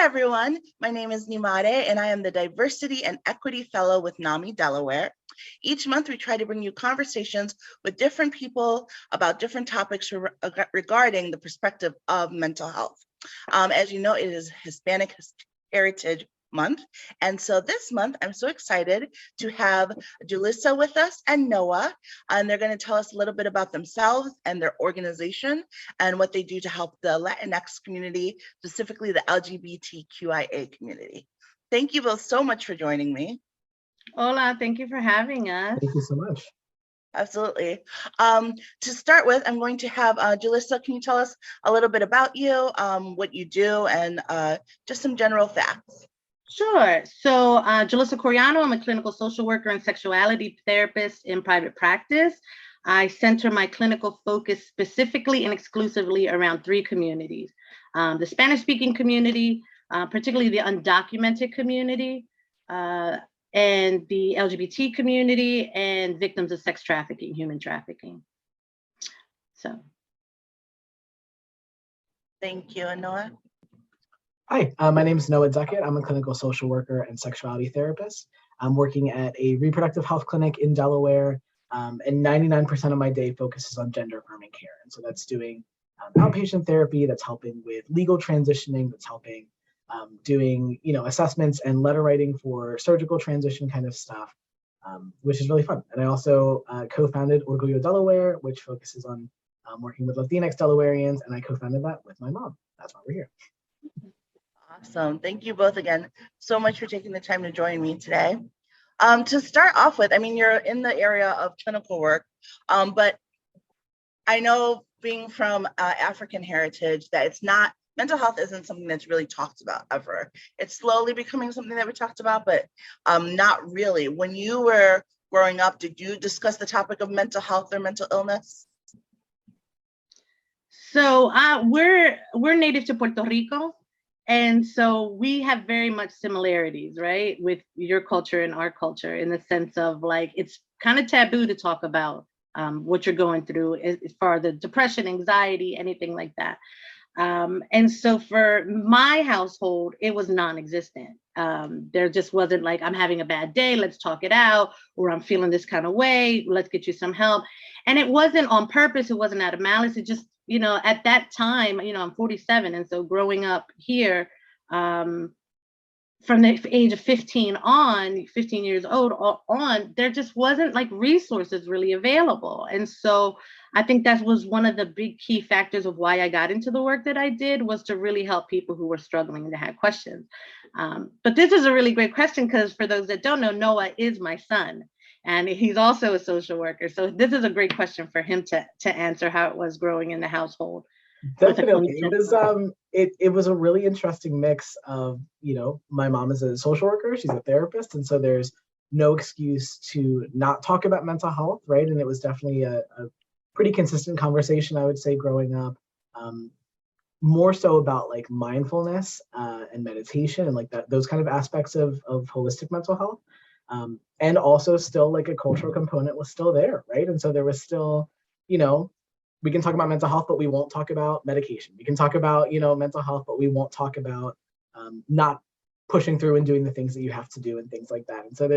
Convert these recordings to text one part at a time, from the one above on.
everyone. My name is Nyemade, and I am the Diversity and Equity Fellow with NAMI Delaware. Each month, we try to bring you conversations with different people about different topics regarding the perspective of mental health. As you know, it is Hispanic Heritage Month. And so this month, I'm so excited to have Julissa with us and Noah, and they're going to tell us a little bit about themselves and their organization and what they do to help the Latinx community, specifically the LGBTQIA community. Thank you both so much for joining me. Hola, thank you for having us. Thank you so much. Absolutely. To start with, I'm going to have Julissa, can you tell us a little bit about you, what you do, and just some general facts? Sure. So Julissa Coriano, I'm a clinical social worker and sexuality therapist in private practice. I center my clinical focus specifically and exclusively around three communities: the Spanish-speaking community, particularly the undocumented community, and the LGBT community, and victims of sex trafficking, human trafficking. So. Thank you. And Noah? Hi, my name is Noah Duckett. I'm a clinical social worker and sexuality therapist. I'm working at a reproductive health clinic in Delaware, and 99% of my day focuses on gender affirming care. And so that's doing outpatient therapy, that's helping with legal transitioning, that's helping doing assessments and letter writing for surgical transition kind of stuff, which is really fun. And I also co-founded Orgullo Delaware, which focuses on working with Latinx Delawareans, and I co-founded that with my mom. That's why we're here. Awesome. Thank you both again so much for taking the time to join me today. To start off with, I mean, you're in the area of clinical work, but I know being from African heritage that mental health isn't something that's really talked about ever. It's slowly becoming something that we talked about, but not really. When you were growing up, did you discuss the topic of mental health or mental illness? So we're native to Puerto Rico. And so we have very much similarities, right, with your culture and our culture, in the sense of like, it's kind of taboo to talk about what you're going through as far as the depression, anxiety, anything like that. And so for my household, it was non-existent. There just wasn't like, I'm having a bad day, let's talk it out, or I'm feeling this kind of way, let's get you some help. And it wasn't on purpose, it wasn't out of malice, it just, at that time, I'm 47. And so growing up here, from the age of 15 years old on, there just wasn't like resources really available. And so I think that was one of the big key factors of why I got into the work that I did, was to really help people who were struggling and that had questions. But this is a really great question, because for those that don't know, Noah is my son. And he's also a social worker. So this is a great question for him to answer, how it was growing in the household. Definitely. It was a really interesting mix of, my mom is a social worker, she's a therapist. And so there's no excuse to not talk about mental health, right? And it was definitely a pretty consistent conversation, I would say, growing up. More so about like mindfulness and meditation and like those kind of aspects of holistic mental health. And also still like a cultural component was still there, right? And so there was still, we can talk about mental health, but we won't talk about medication. We can talk about, mental health, but we won't talk about not pushing through and doing the things that you have to do and things like that. And so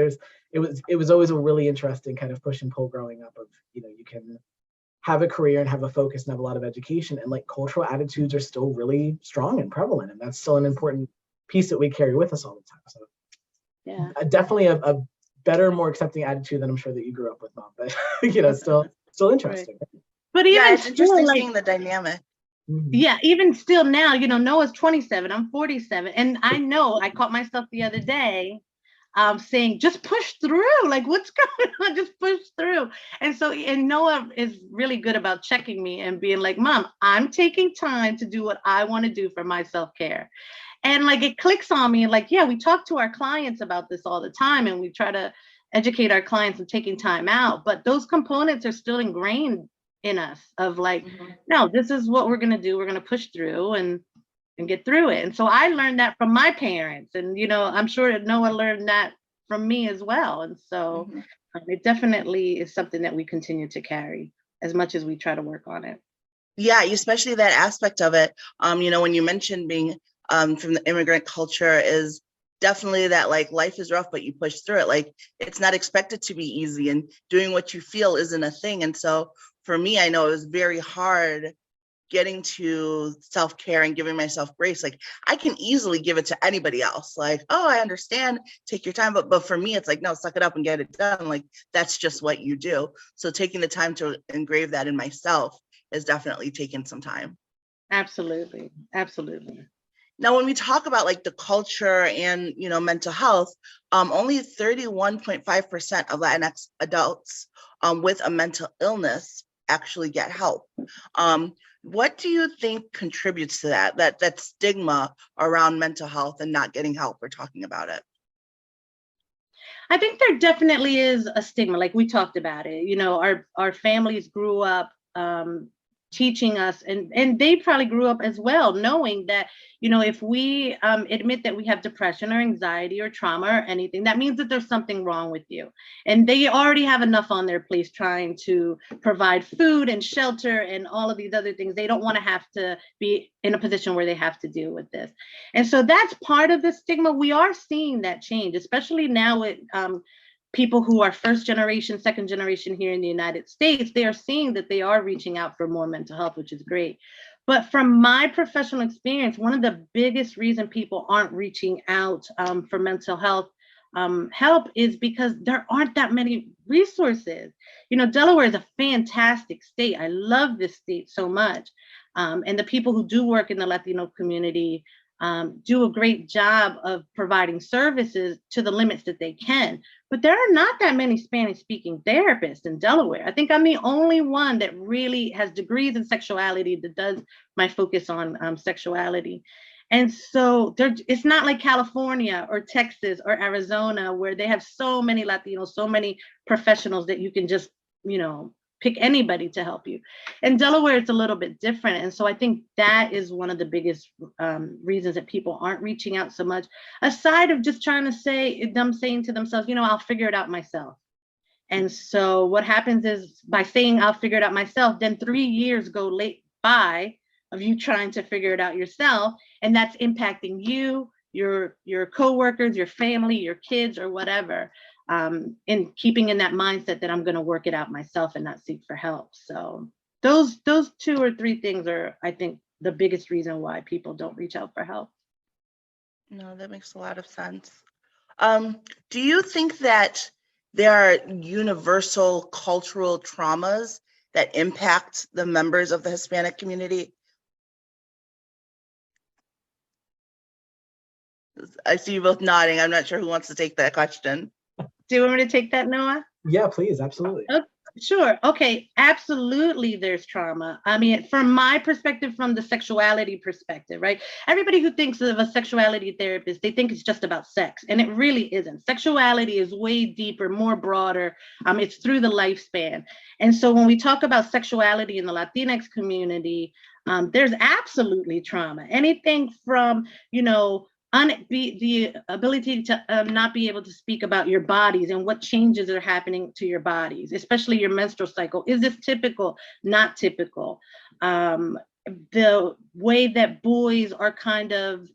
it was always a really interesting kind of push and pull growing up of, you can have a career and have a focus and have a lot of education, and like cultural attitudes are still really strong and prevalent. And that's still an important piece that we carry with us all the time. So yeah, definitely a better, more accepting attitude than I'm sure that you grew up with, Mom, but still interesting. Right. But even it's interesting seeing the dynamic. Mm-hmm. Yeah, even still now, Noah's 27, I'm 47, and I know I caught myself the other day saying, just push through, like what's going on, just push through. And Noah is really good about checking me and being like, Mom, I'm taking time to do what I want to do for my self-care. And like, it clicks on me, like, yeah, we talk to our clients about this all the time, and we try to educate our clients on taking time out, but those components are still ingrained in us of like, no, this is what we're going to do. We're going to push through and get through it. And so I learned that from my parents, and, I'm sure that Noah learned that from me as well. And so it definitely is something that we continue to carry as much as we try to work on it. Yeah, especially that aspect of it. When you mentioned being from the immigrant culture is definitely that like life is rough, but you push through it. Like it's not expected to be easy, and doing what you feel isn't a thing. And so for me, I know it was very hard getting to self-care and giving myself grace. Like I can easily give it to anybody else. Like, oh, I understand, take your time. But for me, it's like, no, suck it up and get it done. Like that's just what you do. So taking the time to engrave that in myself is definitely taking some time. Absolutely. Absolutely. Now, when we talk about like the culture and, you know, mental health, only 31.5% of Latinx adults with a mental illness actually get help. What do you think contributes to that stigma around mental health and not getting help or talking about it? I think there definitely is a stigma, like we talked about it. You know, our families grew up teaching us, and they probably grew up as well, knowing that, you know, if we admit that we have depression or anxiety or trauma or anything, that means that there's something wrong with you. And they already have enough on their plate trying to provide food and shelter and all of these other things. They don't want to have to be in a position where they have to deal with this. And so that's part of the stigma. We are seeing that change, especially now with people who are first generation, second generation here in the United States. They are seeing that they are reaching out for more mental health, which is great. But from my professional experience, one of the biggest reasons people aren't reaching out for mental health help is because there aren't that many resources. You know, Delaware is a fantastic state. I love this state so much. And the people who do work in the Latino community do a great job of providing services to the limits that they can. But there are not that many Spanish-speaking therapists in Delaware. I think I'm the only one that really has degrees in sexuality that does my focus on sexuality. And so it's not like California or Texas or Arizona, where they have so many Latinos, so many professionals that you can just, you know, pick anybody to help you. In Delaware, it's a little bit different. And so I think that is one of the biggest reasons that people aren't reaching out so much, aside of just trying to saying to themselves, you know, I'll figure it out myself. And so what happens is, by saying I'll figure it out myself, then 3 years go by of you trying to figure it out yourself. And that's impacting you, your coworkers, your family, your kids, or whatever. In keeping in that mindset that I'm going to work it out myself and not seek for help. So those 2 or 3 things are, I think, the biggest reason why people don't reach out for help. No, that makes a lot of sense. Do you think that there are universal cultural traumas that impact the members of the Hispanic community? I see you both nodding. I'm not sure who wants to take that question. Do you want me to take that, Noah? Yeah, please, absolutely. Okay, sure. Okay, absolutely there's trauma. I mean, from my perspective, from the sexuality perspective, right? Everybody who thinks of a sexuality therapist, they think it's just about sex, and it really isn't. Sexuality is way deeper, more broader. It's through the lifespan. And so when we talk about sexuality in the Latinx community, there's absolutely trauma. Anything from, you know, the ability to not be able to speak about your bodies and what changes are happening to your bodies, especially your menstrual cycle. Is this typical? Not typical. The way that boys are kind of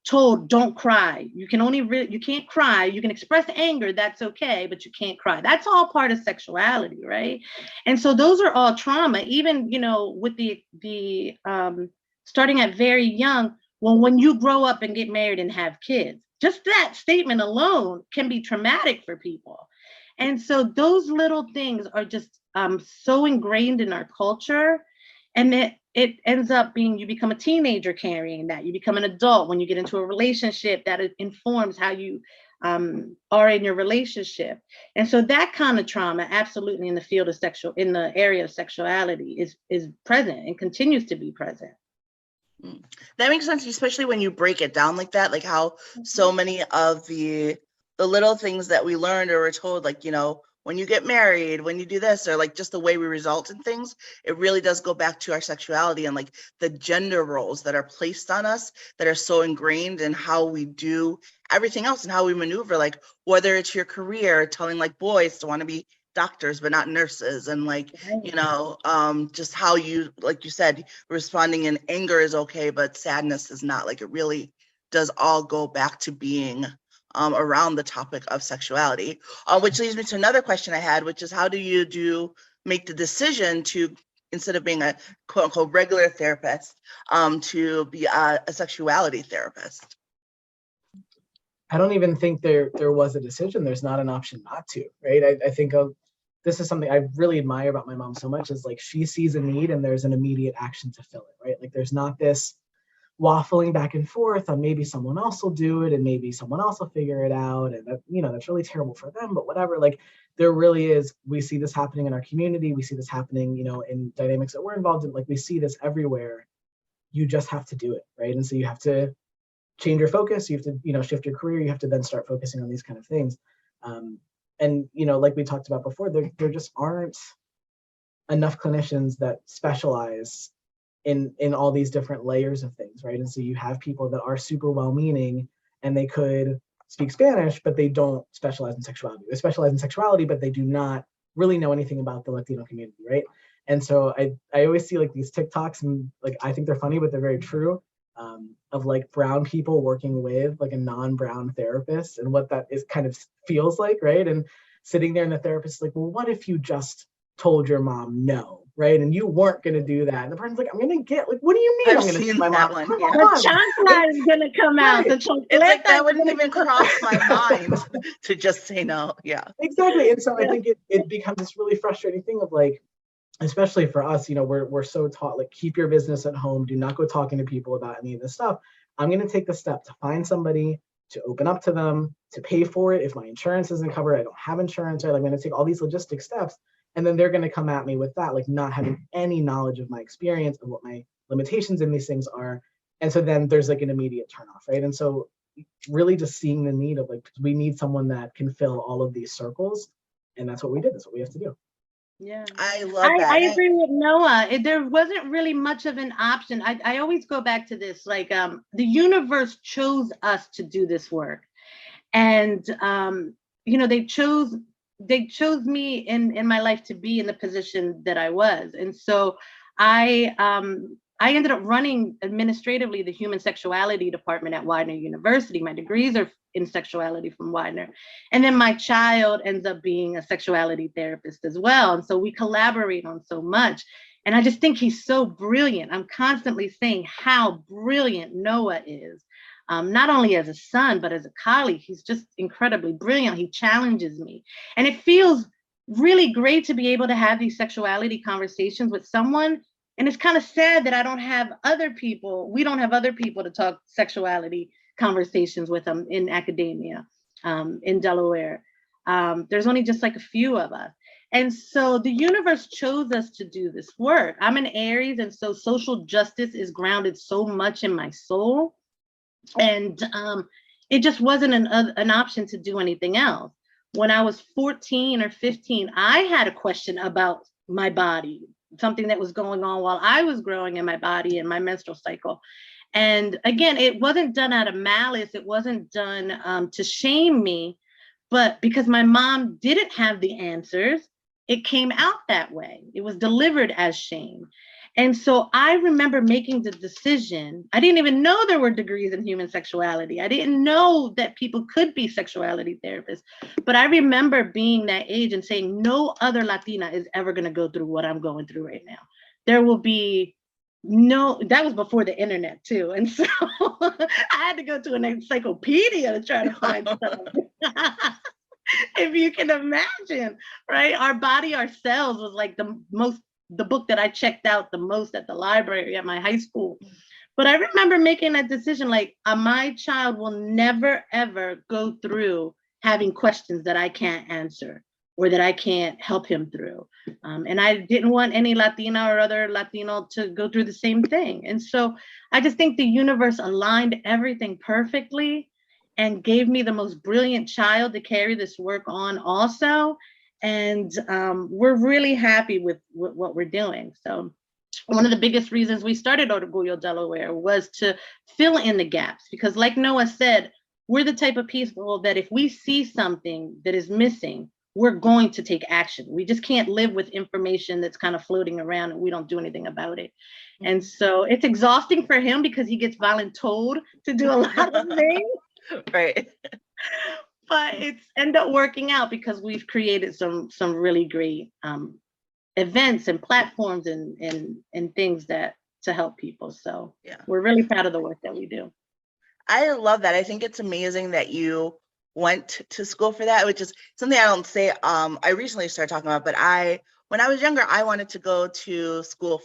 told, don't cry. You can't cry. You can express anger, that's okay, but you can't cry. That's all part of sexuality, right? And so those are all trauma. Even, you know, with the starting at very young. Well, when you grow up and get married and have kids, just that statement alone can be traumatic for people. And so those little things are just so ingrained in our culture. And it ends up being, you become a teenager carrying that. You become an adult when you get into a relationship that informs how you are in your relationship. And so that kind of trauma, absolutely, in the field of in the area of sexuality is present and continues to be present. That makes sense, especially when you break it down like that, like how so many of the little things that we learned or were told, like, you know, when you get married, when you do this, or like just the way we result in things, it really does go back to our sexuality and like the gender roles that are placed on us that are so ingrained in how we do everything else and how we maneuver, like whether it's your career, telling like boys to want to be doctors but not nurses, and like, Right. you know, just how you, like you said, responding in anger is okay, but sadness is not. Like, it really does all go back to being around the topic of sexuality, which leads me to another question I had, which is how do you make the decision to, instead of being a quote unquote regular therapist, to be a sexuality therapist? I don't even think there was a decision. There's not an option not to, right? I think this is something I really admire about my mom so much, is like she sees a need and there's an immediate action to fill it, right? Like there's not this waffling back and forth on maybe someone else will do it and maybe someone else will figure it out, and that, you know, that's really terrible for them, but whatever. Like there really is, we see this happening in our community, we see this happening, you know, in dynamics that we're involved in, like we see this everywhere. You just have to do it, right? And so you have to change your focus, you have to, you know, shift your career, you have to then start focusing on these kind of things. And, you know, like we talked about before, there just aren't enough clinicians that specialize in all these different layers of things, right? And so you have people that are super well-meaning and they could speak Spanish, but they don't specialize in sexuality. They specialize in sexuality, but they do not really know anything about the Latino community, right? And so I always see like these TikToks, and like I think they're funny, but they're very true, of like brown people working with like a non-brown therapist and what that is kind of feels like, right? And sitting there and the therapist is like, well, what if you just told your mom no, right? And you weren't going to do that. And the person's like, I'm going to get, like, what do you mean I'm going to see my mom? One, Come yeah. on. The chocolate is gonna come out. The chocolate. It's like that wouldn't even cross my mind to just say no. Yeah. Exactly. And so I think it becomes this really frustrating thing of like, especially for us, you know, we're so taught, like, keep your business at home, do not go talking to people about any of this stuff. I'm going to take the step to find somebody, to open up to them, to pay for it. If my insurance isn't covered, I don't have insurance, right? I'm going to take all these logistic steps, and then they're going to come at me with that, like not having any knowledge of my experience and what my limitations in these things are. And so then there's like an immediate turnoff, right? And so really just seeing the need of like, we need someone that can fill all of these circles. And that's what we did. That's what we have to do. Yeah, I love that. I agree with Noah. There wasn't really much of an option. I always go back to this, like the universe chose us to do this work, and you know, they chose me in my life to be in the position that I was, and so I ended up running administratively the human sexuality department at Widener University. My degrees are in sexuality from Widener. And then my child ends up being a sexuality therapist as well. And so we collaborate on so much. And I just think he's so brilliant. I'm constantly saying how brilliant Noah is, not only as a son, but as a colleague. He's just incredibly brilliant. He challenges me. And it feels really great to be able to have these sexuality conversations with someone. And it's kind of sad that I don't have other people. We don't have other people to talk sexuality conversations with them in academia, in Delaware. There's only just like a few of us. And so the universe chose us to do this work. I'm an Aries, and so social justice is grounded so much in my soul. And it just wasn't an option to do anything else. When I was 14 or 15, I had a question about my body, something that was going on while I was growing in my body and my menstrual cycle. And again, it wasn't done out of malice. It wasn't done to shame me, but because my mom didn't have the answers, it came out that way. It was delivered as shame. And so I remember making the decision. I didn't even know there were degrees in human sexuality. I didn't know that people could be sexuality therapists. But I remember being that age and saying, no other Latina is ever going to go through what I'm going through right now. There will be no, that was before the internet too. And so I had to go to an encyclopedia to try to find stuff. If you can imagine, right? Our Body, Ourselves was like the book that I checked out the most at the library at my high school. But I remember making that decision, like my child will never, ever go through having questions that I can't answer or that I can't help him through. And I didn't want any Latina or other Latino to go through the same thing. And so I just think the universe aligned everything perfectly and gave me the most brilliant child to carry this work on also. And we're really happy with what we're doing. So one of the biggest reasons we started Orgullo Delaware was to fill in the gaps, because like Noah said, we're the type of people that if we see something that is missing, we're going to take action. We just can't live with information that's kind of floating around and we don't do anything about it. And so it's exhausting for him because he gets voluntold to do a lot of things. Right. But it's ended up working out because we've created some really great events and platforms and things that to help people. So yeah, we're really proud of the work that we do. I love that. I think it's amazing that you went to school for that, which is something I don't say I recently started talking about, but when I was younger, I wanted to go to school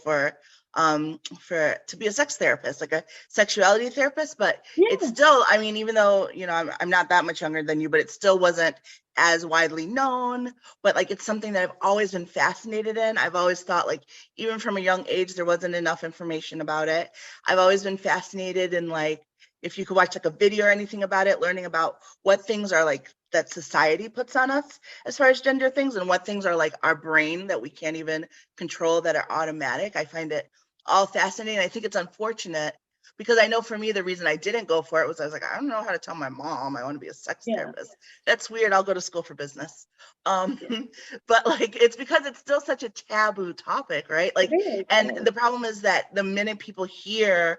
to be a sex therapist, like a sexuality therapist, but it's still, I mean, even though, you know, I'm not that much younger than you, but it still wasn't as widely known, but like, it's something that I've always been fascinated in. I've always thought, like, even from a young age, there wasn't enough information about it. I've always been fascinated in, like, if you could watch like a video or anything about it, learning about what things are like that society puts on us as far as gender things, and what things are like our brain that we can't even control that are automatic. I find it all fascinating. I think it's unfortunate because I know for me, the reason I didn't go for it was I was like, I don't know how to tell my mom I want to be a sex therapist. That's weird. I'll go to school for business. But like, it's because it's still such a taboo topic, right? Like, and the problem is that the minute people hear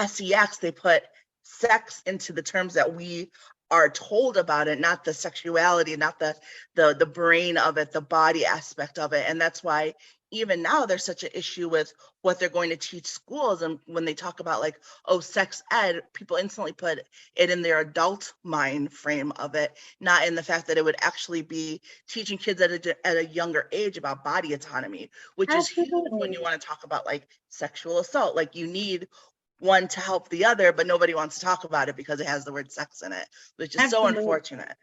sex, they put sex into the terms that we are told about it, not the sexuality, not the brain of it, the body aspect of it. And that's why even now there's such an issue with what they're going to teach schools. And when they talk about like, oh, sex ed, people instantly put it in their adult mind frame of it, not in the fact that it would actually be teaching kids at a younger age about body autonomy, which is huge when you want to talk about like sexual assault. Like, you need one to help the other, but nobody wants to talk about it because it has the word sex in it, which is so unfortunate.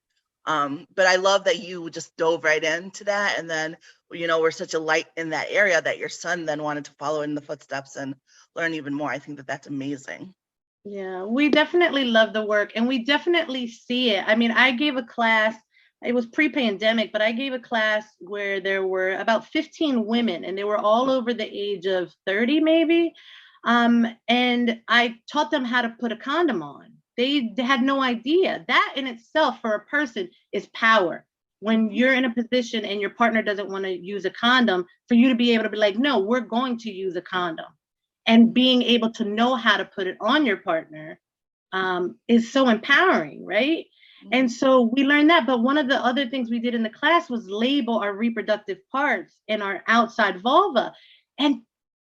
But I love that you just dove right into that. And then, you know, we're such a light in that area that your son then wanted to follow in the footsteps and learn even more. I think that that's amazing. Yeah, we definitely love the work and we definitely see it. I mean, I gave a class, it was pre-pandemic, but I gave a class where there were about 15 women and they were all over the age of 30 maybe. And I taught them how to put a condom on. They had no idea. That in itself for a person is power. When you're in a position and your partner doesn't want to use a condom, for you to be able to be like, no, we're going to use a condom. And being able to know how to put it on your partner is so empowering, right? And so we learned that. But one of the other things we did in the class was label our reproductive parts and our outside vulva. And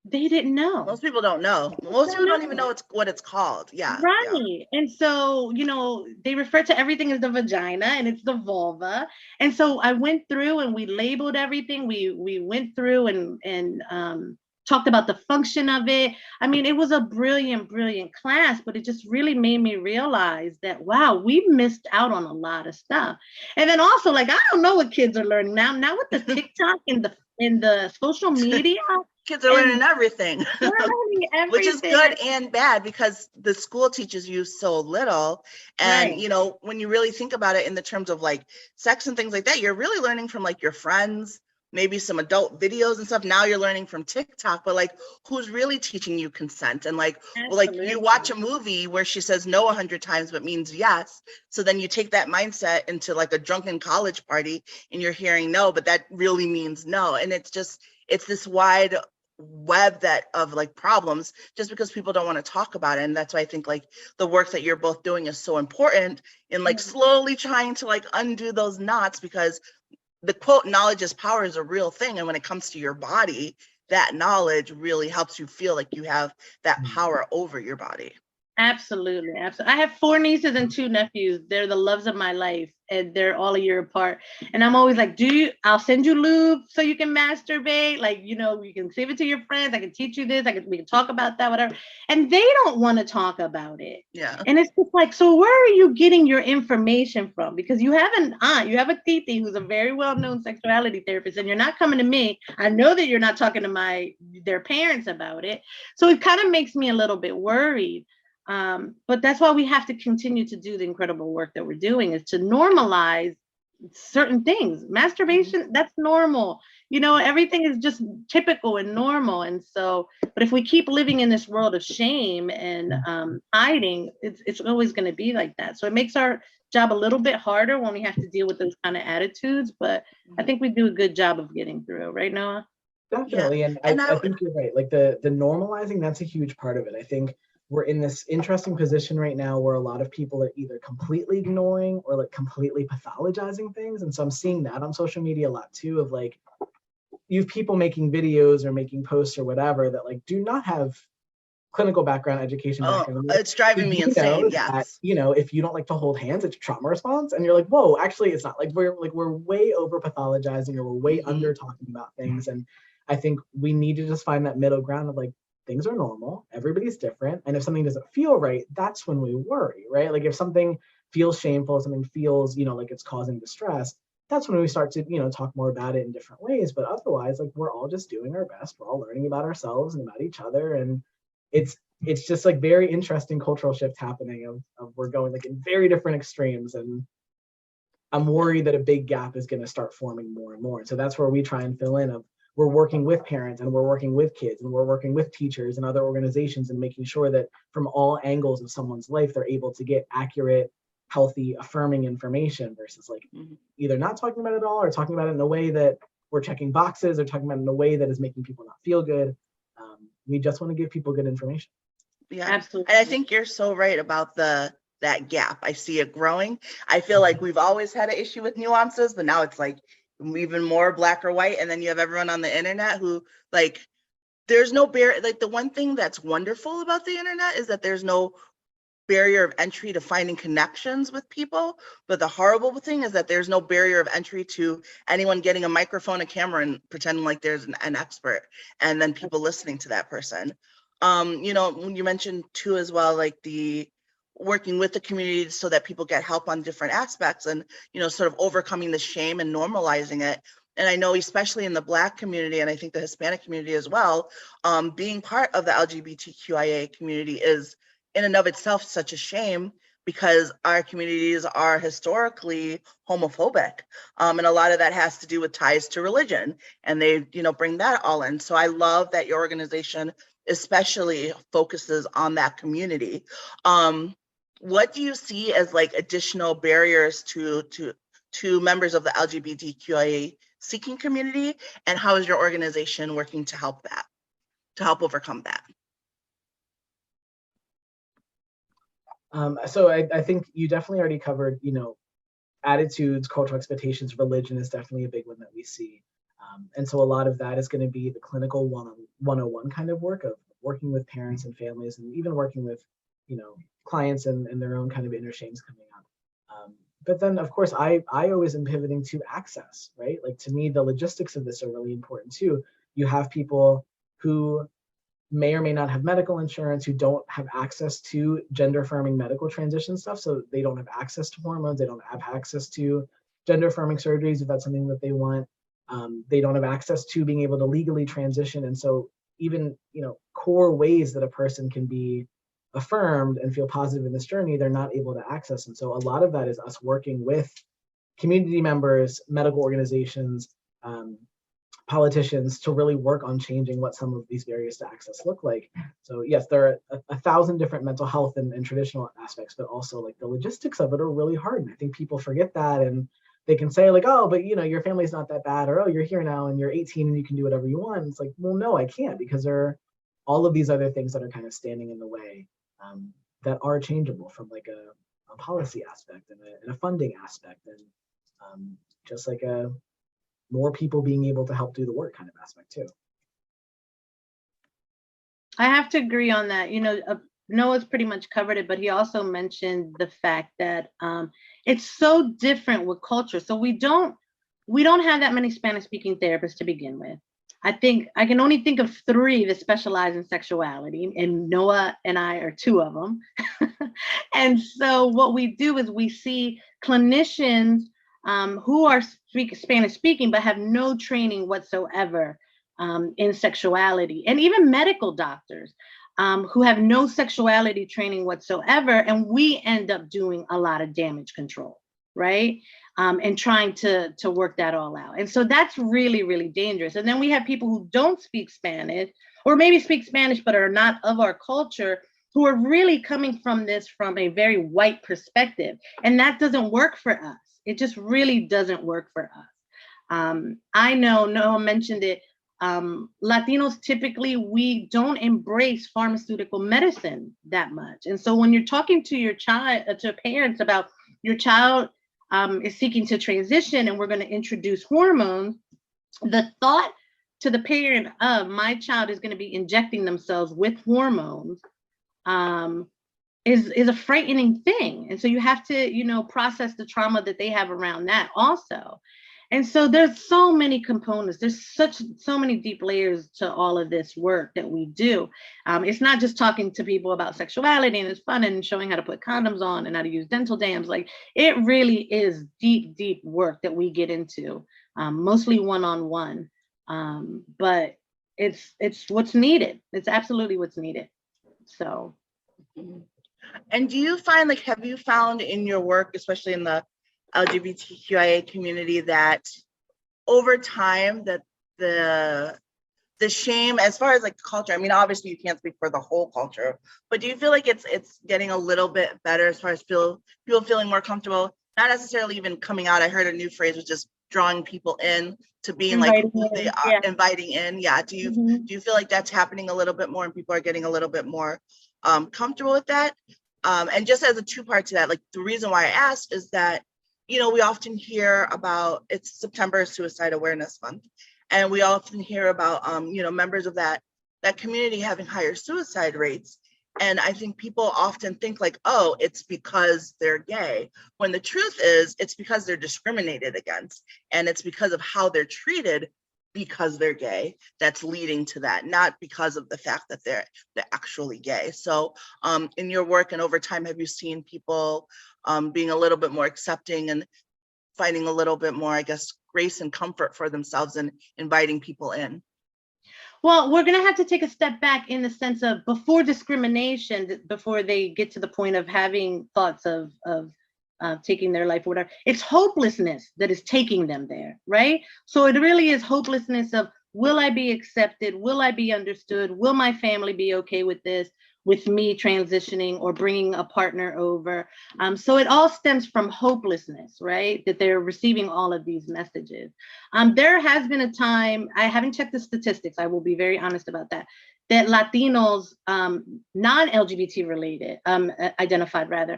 they didn't know. Most people don't know. Most people don't even know what it's called. Yeah. Right. Yeah. And so, you know, they refer to everything as the vagina and it's the vulva. And so I went through and we labeled everything. We went through and talked about the function of it. I mean, it was a brilliant class, but it just really made me realize that, wow, we missed out on a lot of stuff. And then also, like, I don't know what kids are learning now. Now with the TikTok and the social media. Kids are learning everything. Which is good and bad because the school teaches you so little. And, you know, when you really think about it in the terms of like sex and things like that, you're really learning from like your friends, maybe some adult videos and stuff. Now you're learning from TikTok, but like, who's really teaching you consent? And like, well, like you watch a movie where she says no 100 times, but means yes. So then you take that mindset into like a drunken college party and you're hearing no, but that really means no. And it's this wide web of like problems just because people don't want to talk about it. And that's why I think like the work that you're both doing is so important in like slowly trying to like undo those knots, because the quote, knowledge is power is a real thing. And when it comes to your body, that knowledge really helps you feel like you have that power over your body. Absolutely. I have 4 nieces and 2 nephews. They're the loves of my life and they're all a year apart. And I'm always like, I'll send you lube so you can masturbate. Like, you know, you can save it to your friends. I can teach you this. We can talk about that, whatever. And they don't want to talk about it. Yeah. And it's just like, so where are you getting your information from? Because you have an aunt, you have a titi who's a very well-known sexuality therapist, and you're not coming to me. I know that you're not talking to their parents about it. So it kind of makes me a little bit worried. But that's why we have to continue to do the incredible work that we're doing, is to normalize certain things. Masturbation, that's normal. Everything is just typical and normal. And so, but if we keep living in this world of shame and hiding, it's always going to be like that. So it makes our job a little bit harder when we have to deal with those kind of attitudes. But I think we do a good job of getting through it, right, Noah? Definitely. And I think you're right. Like the normalizing, that's a huge part of it. I think we're in this interesting position right now where a lot of people are either completely ignoring or like completely pathologizing things. And so I'm seeing that on social media a lot too, of like, you have people making videos or making posts or whatever that like do not have clinical background, education background. It's driving me insane. Yes. That, if you don't like to hold hands, it's a trauma response. And you're like, whoa, actually it's not. Like we're way over pathologizing, or we're way under talking about things. And I think we need to just find that middle ground of like, things are normal, everybody's different. And if something doesn't feel right, that's when we worry, right? Like if something feels shameful, something feels, like it's causing distress, that's when we start to, talk more about it in different ways. But otherwise, like we're all just doing our best. We're all learning about ourselves and about each other. And it's just like very interesting cultural shift happening of we're going like in very different extremes. And I'm worried that a big gap is going to start forming more and more. So that's where we try and fill in of, we're working with parents and we're working with kids and we're working with teachers and other organizations and making sure that from all angles of someone's life, they're able to get accurate, healthy, affirming information versus like either not talking about it at all or talking about it in a way that we're checking boxes or talking about it in a way that is making people not feel good. We just want to give people good information. Yeah, absolutely. And I think you're so right about that gap. I see it growing. I feel like we've always had an issue with nuances, but now it's like even more black or white. And then you have everyone on the internet who like, there's no barrier. Like the one thing that's wonderful about the internet is that there's no barrier of entry to finding connections with people. But the horrible thing is that there's no barrier of entry to anyone getting a microphone, a camera, and pretending like there's an expert, and then people listening to that person. When you mentioned too as well, like the working with the community so that people get help on different aspects and, sort of overcoming the shame and normalizing it. And I know especially in the Black community, and I think the Hispanic community as well, being part of the LGBTQIA community is in and of itself such a shame because our communities are historically homophobic. And a lot of that has to do with ties to religion, and they, bring that all in. So I love that your organization especially focuses on that community. What do you see as like additional barriers to members of the LGBTQIA seeking community, and how is your organization working to help overcome that? So I think you definitely already covered, attitudes, cultural expectations, religion is definitely a big one that we see. And so a lot of that is going to be the clinical 101 kind of work of working with parents and families, and even working with, clients and their own kind of inner shames coming up. But then, of course, I always am pivoting to access, right? Like to me, the logistics of this are really important too. You have people who may or may not have medical insurance, who don't have access to gender affirming medical transition stuff. So they don't have access to hormones. They don't have access to gender affirming surgeries if that's something that they want. They don't have access to being able to legally transition. And so even, core ways that a person can be affirmed and feel positive in this journey, they're not able to access. And so a lot of that is us working with community members, medical organizations, politicians to really work on changing what some of these barriers to access look like. So yes, there are 1,000 different mental health and traditional aspects, but also like the logistics of it are really hard. And I think people forget that, and they can say like, oh, but your family's not that bad, or oh, you're here now and you're 18 and you can do whatever you want. It's like, well, no, I can't, because there are all of these other things that are kind of standing in the way that are changeable from like a policy aspect and a funding aspect, and just like a more people being able to help do the work kind of aspect too. I have to agree on that. Noah's pretty much covered it, but he also mentioned the fact that it's so different with culture. So we don't have that many Spanish speaking therapists to begin with. I think I can only think of 3 that specialize in sexuality, and Noah and I are 2 of them. And so what we do is we see clinicians who are Spanish speaking but have no training whatsoever in sexuality, and even medical doctors who have no sexuality training whatsoever, and we end up doing a lot of damage control, right? and trying to work that all out. And so that's really, really dangerous. And then we have people who don't speak Spanish, or maybe speak Spanish, but are not of our culture, who are really coming from this from a very white perspective. And that doesn't work for us. It just really doesn't work for us. I know Noah mentioned it. Latinos, typically, we don't embrace pharmaceutical medicine that much. And so when you're talking to your child, to parents about your child is seeking to transition and we're going to introduce hormones, the thought to the parent of my child is going to be injecting themselves with hormones is a frightening thing. And so you have to, process the trauma that they have around that also. And so there's so many components. There's so many deep layers to all of this work that we do. It's not just talking to people about sexuality and it's fun and showing how to put condoms on and how to use dental dams. Like, it really is deep, deep work that we get into, mostly one-on-one. But it's what's needed. It's absolutely what's needed. So. And do you find, have you found in your work, especially in the LGBTQIA community, that over time that the shame, as far as culture, I mean, obviously you can't speak for the whole culture, but do you feel like it's getting a little bit better as far as people feeling more comfortable, not necessarily even coming out? I heard a new phrase, was just drawing people in to being who they are, yeah. Inviting in. Yeah. Do you feel like that's happening a little bit more and people are getting a little bit more comfortable with that? And just as a two-part to that, the reason why I asked is that, we often hear about, it's September Suicide Awareness Month, and we often hear about, members of that community having higher suicide rates. And I think people often think oh, it's because they're gay, when the truth is it's because they're discriminated against, and it's because of how they're treated because they're gay that's leading to that, not because of the fact that they're actually gay. So in your work and over time, have you seen people being a little bit more accepting and finding a little bit more, I guess, grace and comfort for themselves and inviting people in? Well, we're going to have to take a step back in the sense of before discrimination, before they get to the point of having thoughts of taking their life or whatever. It's hopelessness that is taking them there, right? So it really is hopelessness of, will I be accepted? Will I be understood? Will my family be okay with this, with me transitioning or bringing a partner over? So it all stems from hopelessness, right? That they're receiving all of these messages. There has been a time, I haven't checked the statistics, I will be very honest about that, that Latinos, non-LGBT related, identified rather,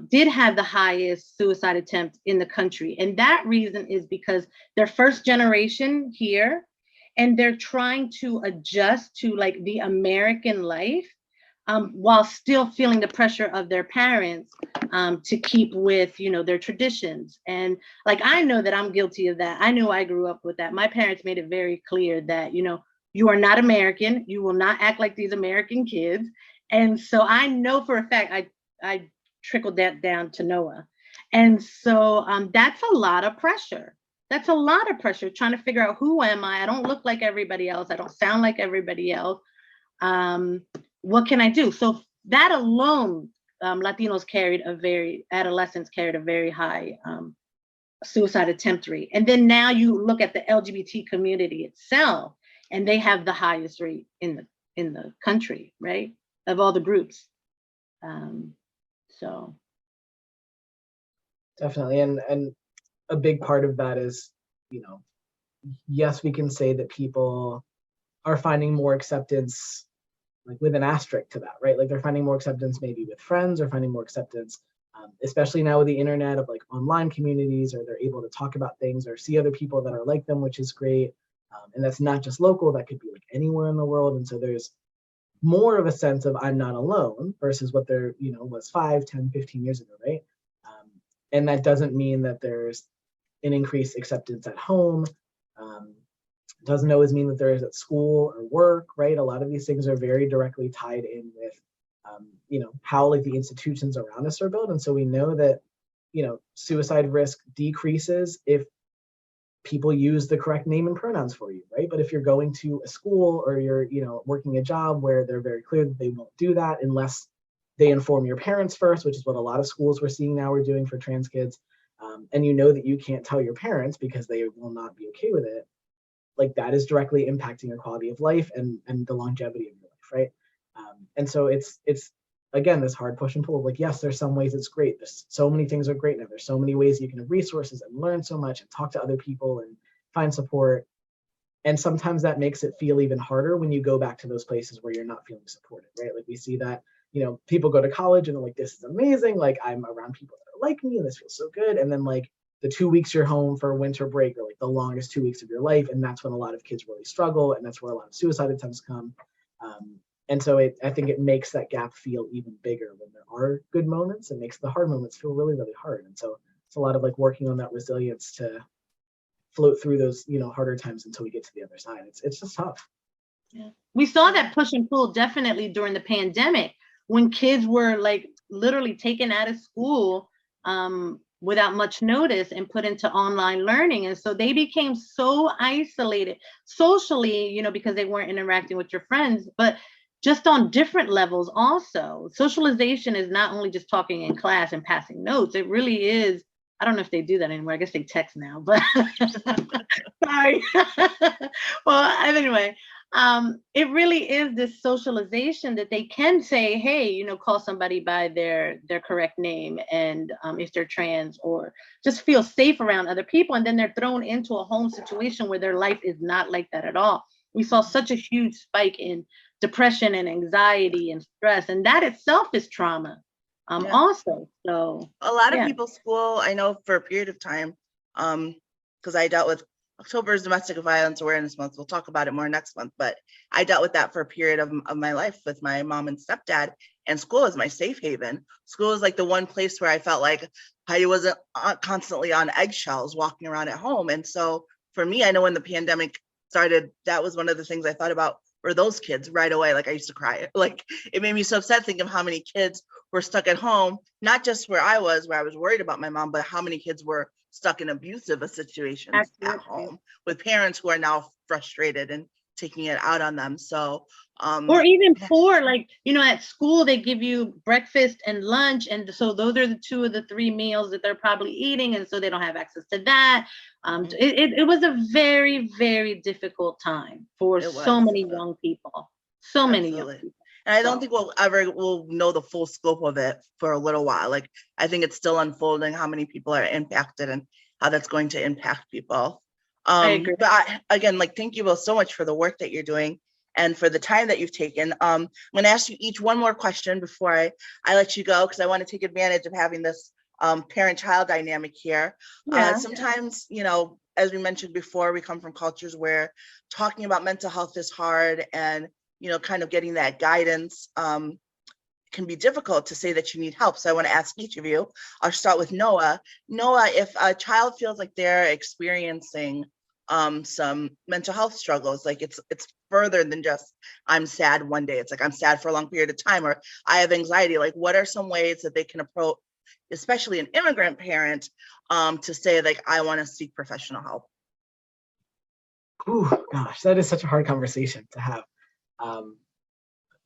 did have the highest suicide attempt in the country. And that reason is because they're first generation here, and they're trying to adjust to the American life, while still feeling the pressure of their parents to keep with, their traditions. And I know that I'm guilty of that. I know I grew up with that. My parents made it very clear that, you are not American. You will not act like these American kids. And so I know for a fact, I trickled that down to Noah. And so that's a lot of pressure. That's a lot of pressure, trying to figure out, who am I? I don't look like everybody else. I don't sound like everybody else. What can I do? So that alone, adolescents carried a very high suicide attempt rate. And then now you look at the LGBT community itself, and they have the highest rate in the country, right? Of all the groups. So. Definitely, and a big part of that is, yes, we can say that people are finding more acceptance, with an asterisk to that, right? They're finding more acceptance maybe with friends, or finding more acceptance, especially now with the internet, of online communities, or they're able to talk about things or see other people that are like them, which is great. And that's not just local, that could be anywhere in the world. And so there's more of a sense of, I'm not alone, versus what there was 5, 10, 15 years ago, right? And that doesn't mean that there's an increased acceptance at home. Doesn't always mean that there is at school or work, right? A lot of these things are very directly tied in with, how the institutions around us are built. And so we know that, suicide risk decreases if people use the correct name and pronouns for you, right? But if you're going to a school, or you're, working a job where they're very clear that they won't do that unless they inform your parents first, which is what a lot of schools we're seeing now are doing for trans kids, and you know that you can't tell your parents because they will not be okay with it, like that is directly impacting your quality of life and the longevity of your life, right? And so it's again this hard push and pull. Like, yes, there's some ways it's great. There's so many things are great now. There's so many ways you can have resources and learn so much and talk to other people and find support. And sometimes that makes it feel even harder when you go back to those places where you're not feeling supported, right? Like we see that, you know, people go to college and they're like, this is amazing. Like I'm around people that are like me and this feels so good. And then like the 2 weeks you're home for winter break are like the longest 2 weeks of your life. And that's when a lot of kids really struggle. And that's where a lot of suicide attempts come. And so I think it makes that gap feel even bigger when there are good moments. It makes the hard moments feel really, really hard. And so it's a lot of like working on that resilience to float through those, you know, harder times until we get to the other side. It's just tough. Yeah. We saw that push and pull definitely during the pandemic when kids were like literally taken out of school without much notice and put into online learning. And so they became so isolated socially, you know, because they weren't interacting with your friends, but just on different levels also. Socialization is not only just talking in class and passing notes. It really is. I don't know if they do that anymore. I guess they text now, but sorry. Well, anyway, it really is this socialization that they can say, hey, you know, call somebody by their correct name, and if they're trans, or just feel safe around other people. And then they're thrown into a home situation where their life is not like that at all. We saw such a huge spike in depression and anxiety and stress, and that itself is trauma. Also, so a lot of people's school, I know for a period of time, because I dealt with October's Domestic Violence Awareness Month. We'll talk about it more next month, but I dealt with that for a period of my life with my mom and stepdad, and school is my safe haven. School is like the one place where I felt like I wasn't constantly on eggshells walking around at home. And so for me, I know when the pandemic started, that was one of the things I thought about were those kids right away. Like I used to cry. Like it made me so upset thinking of how many kids were stuck at home, not just where I was worried about my mom, but how many kids were stuck in abusive situations at home with parents who are now frustrated and taking it out on them. So or even poor, like, you know, at school they give you breakfast and lunch, and so those are the 2 of the 3 meals that they're probably eating, and so they don't have access to that. It was a very, very difficult time for so many young people. So many young people. And I don't think we'll know the full scope of it for a little while. Like, I think it's still unfolding how many people are impacted and how that's going to impact people. I agree. But again, like, thank you both so much for the work that you're doing and for the time that you've taken. I'm going to ask you each one more question before I let you go, because I want to take advantage of having this parent-child dynamic here. Sometimes, you know, as we mentioned before, we come from cultures where talking about mental health is hard, and you know, kind of getting that guidance can be difficult to say that you need help. So I want to ask each of you. I'll start with Noah. Noah, if a child feels like they're experiencing some mental health struggles, like it's further than just I'm sad one day. It's like I'm sad for a long period of time, or I have anxiety. Like, what are some ways that they can approach, especially an immigrant parent, to say like I want to seek professional help? Ooh, gosh, that is such a hard conversation to have.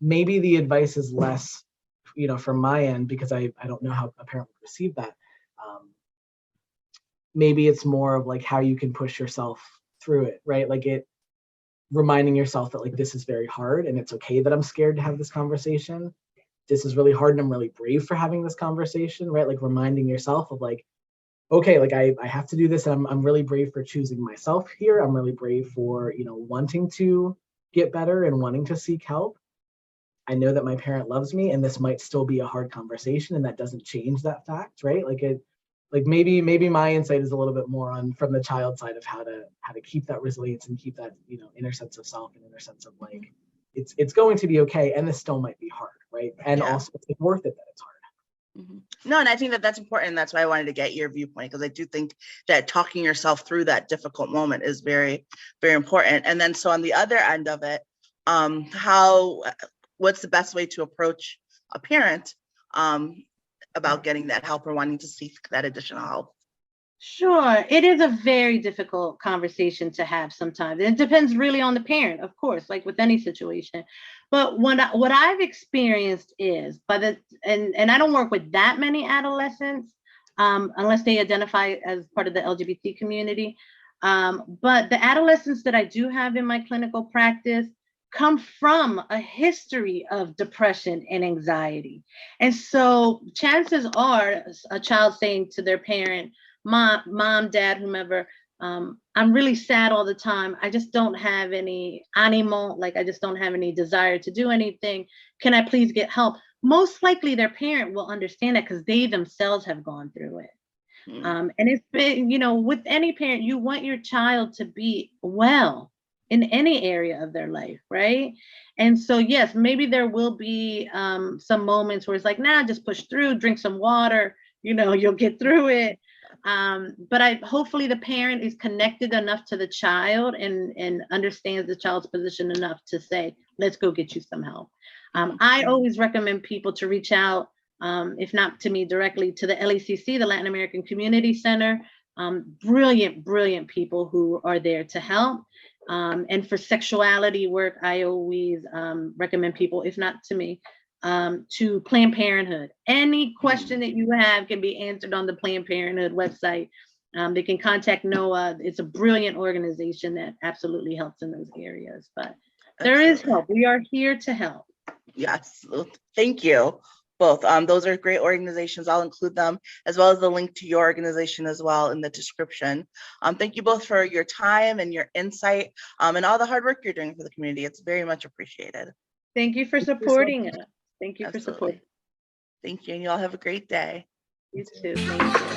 Maybe the advice is less, you know, from my end, because I don't know how a parent would receive that. Maybe it's more of like how you can push yourself through it, right? Like reminding yourself that like this is very hard and it's okay that I'm scared to have this conversation. This is really hard and I'm really brave for having this conversation, right? Like reminding yourself of like, okay, like I have to do this, and I'm really brave for choosing myself here. I'm really brave for, you know, wanting to get better and wanting to seek help. I know that my parent loves me, and this might still be a hard conversation, and that doesn't change that fact, right? Like maybe my insight is a little bit more on from the child side of how to keep that resilience and keep that, you know, inner sense of self and inner sense of like it's going to be okay, and this still might be hard, right? And also it's worth it that it's hard. No, and I think that that's important. That's why I wanted to get your viewpoint, because I do think that talking yourself through that difficult moment is very, very important. And then so on the other end of it, what's the best way to approach a parent about getting that help or wanting to seek that additional help? Sure. It is a very difficult conversation to have sometimes. It depends really on the parent, of course, like with any situation. But what I've experienced is and I don't work with that many adolescents, unless they identify as part of the LGBT community. But the adolescents that I do have in my clinical practice come from a history of depression and anxiety. And so chances are a child saying to their parent, mom, dad, whomever, I'm really sad all the time. I just don't have any ánimo, like I just don't have any desire to do anything. Can I please get help? Most likely their parent will understand that because they themselves have gone through it. And it's been, you know, with any parent, you want your child to be well in any area of their life, right? And so, yes, maybe there will be some moments where it's like, nah, just push through, drink some water, you know, you'll get through it. But hopefully the parent is connected enough to the child and understands the child's position enough to say, let's go get you some help. I always recommend people to reach out, if not to me directly, to the LACC, the Latin American Community Center. Brilliant people who are there to help. And for sexuality work, I always recommend people, if not to me, to Planned Parenthood. Any question that you have can be answered on the Planned Parenthood website. They can contact NOAA. It's a brilliant organization that absolutely helps in those areas. But there is help. We are here to help. Yes, thank you both. Those are great organizations. I'll include them as well as the link to your organization as well in the description. Thank you both for your time and your insight and all the hard work you're doing for the community. It's very much appreciated. Thank you for supporting us. Thank you for supporting. Thank you, and you all have a great day. You too. Thank you.